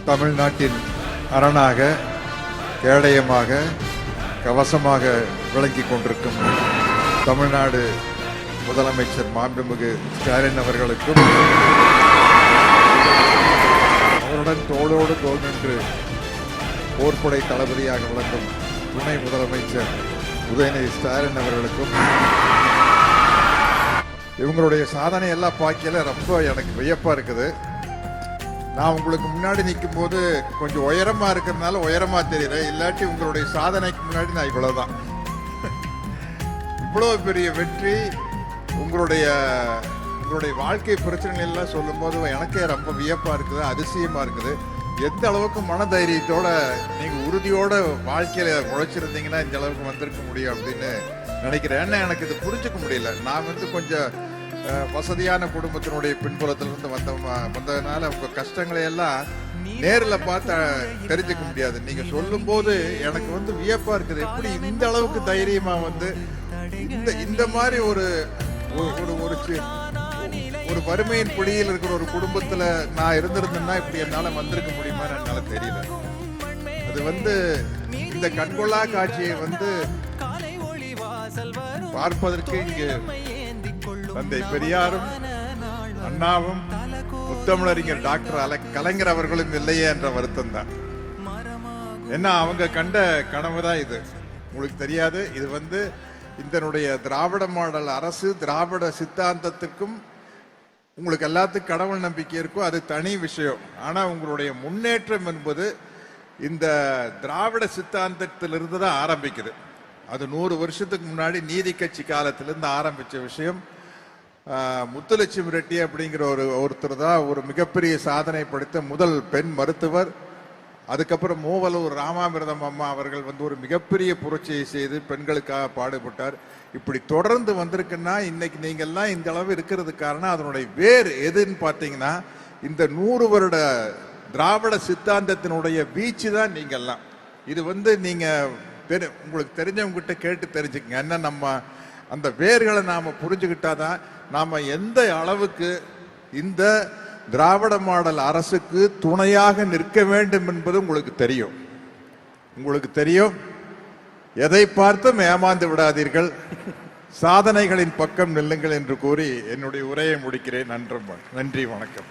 தமிழ்நாட்டின் அரணாக, கேடயமாக, கவசமாக விளங்கிக் கொண்டிருக்கும் தமிழ்நாடு முதலமைச்சர் மாண்புமிகு ஸ்டாலின் அவர்களுக்கும், அவருடன் தோளோடு தோள் நின்று போர்ப்படை தளபதியாக விளங்கும் துணை முதலமைச்சர் உதயநிதி ஸ்டாலின் அவர்களுக்கும், இவங்களுடைய சாதனை எல்லாம் பார்க்கல ரொம்ப எனக்கு வியப்பா இருக்குது. நான் உங்களுக்கு முன்னாடி நிற்கும் போது கொஞ்சம் உயரமா இருக்கிறதுனால உயரமா தெரியுறேன். இல்லாட்டி உங்களுடைய சாதனைக்கு முன்னாடி நான் இவ்வளவுதான். இவ்வளவு பெரிய வெற்றி, உங்களுடைய வாழ்க்கை பிரச்சனைகள் எல்லாம் சொல்லும் போது எனக்கே ரொம்ப வியப்பா இருக்குது, அதிசயமா இருக்குது. எந்த அளவுக்கு மனதைரியத்தோட நீங்க உறுதியோட வாழ்க்கையில உழைச்சிருந்தீங்கன்னா இந்த அளவுக்கு வந்திருக்க முடியும் அப்படின்னு நினைக்கிறேன். ஏன்னா எனக்கு இது புரிஞ்சுக்க முடியல. நான் கொஞ்சம் வசதியான குடும்பத்தினுடைய பின்புலத்திலிருந்து வந்ததுனால உங்க கஷ்டங்களை எல்லாம் நேரில் பார்த்து தெரிஞ்சுக்க முடியாது. நீங்க சொல்லும் போது எனக்கு வியப்பா இருக்குது. எப்படி இந்த அளவுக்கு தைரியமா இந்த மாதிரி ஒரு வறுமையின் பிடியில் இருக்கிற ஒரு குடும்பத்துல நான் இருந்திருந்தேன்னா இப்படி என்னால வந்திருக்க முடியுமா என்னால தெரியல. அது இந்த கண்கொள்ளா காட்சியை பார்ப்பதற்கு இங்கு தந்தை பெரியாரும் அண்ணாவும் முத்தமிழறிஞர் டாக்டர் கலைஞர் அவர்களும் இல்லையே என்ற வருத்தம் தான். ஏன்னா அவங்க கண்ட கனவுதான் இது. உங்களுக்கு தெரியாது, இது இதனுடைய திராவிட மாடல் அரசு, திராவிட சித்தாந்தத்துக்கும் உங்களுக்கு எல்லாத்துக்கும் கடவுள் நம்பிக்கை இருக்கும், அது தனி விஷயம். ஆனா உங்களுடைய முன்னேற்றம் என்பது இந்த திராவிட சித்தாந்தத்திலிருந்து தான் ஆரம்பிக்குது. அது 100 வருஷத்துக்கு முன்னாடி நீதி கட்சி காலத்திலிருந்து ஆரம்பிச்ச விஷயம். முத்துலட்சுமி ரெட்டி அப்படிங்கிற ஒருத்தர் தான் ஒரு மிகப்பெரிய சாதனை படைத்த முதல் பெண் மருத்துவர். அதுக்கப்புறம் மூவலூர் ராமாமிர்தம் அம்மா அவர்கள் ஒரு மிகப்பெரிய புரட்சியை செய்து பெண்களுக்காக பாடுபட்டார். இப்படி தொடர்ந்து வந்திருக்குன்னா இன்னைக்கு நீங்கள்லாம் இந்த அளவு இருக்கிறது காரணம் அதனுடைய வேர் எதுன்னு பார்த்தீங்கன்னா இந்த 100 வருட திராவிட சித்தாந்தத்தினுடைய வீச்சு தான் நீங்கள்லாம். இது நீங்க உங்களுக்கு தெரிஞ்சவங்க கிட்ட கேட்டு தெரிஞ்சுக்கங்க. என்ன நம்ம அந்த வேர்களை நாம புரிஞ்சுக்கிட்டாதான் நாம எந்த அளவுக்கு இந்த திராவிட மாடல் அரசுக்கு துணையாக நிற்க வேண்டும் என்பது உங்களுக்கு தெரியும். எதை பார்த்தும் ஏமாந்து விடாதீர்கள், சாதனைகளின் பக்கம் நில்லுங்கள் என்று கூறி என்னுடைய உரையை முடிக்கிறேன். நன்றி, வணக்கம்.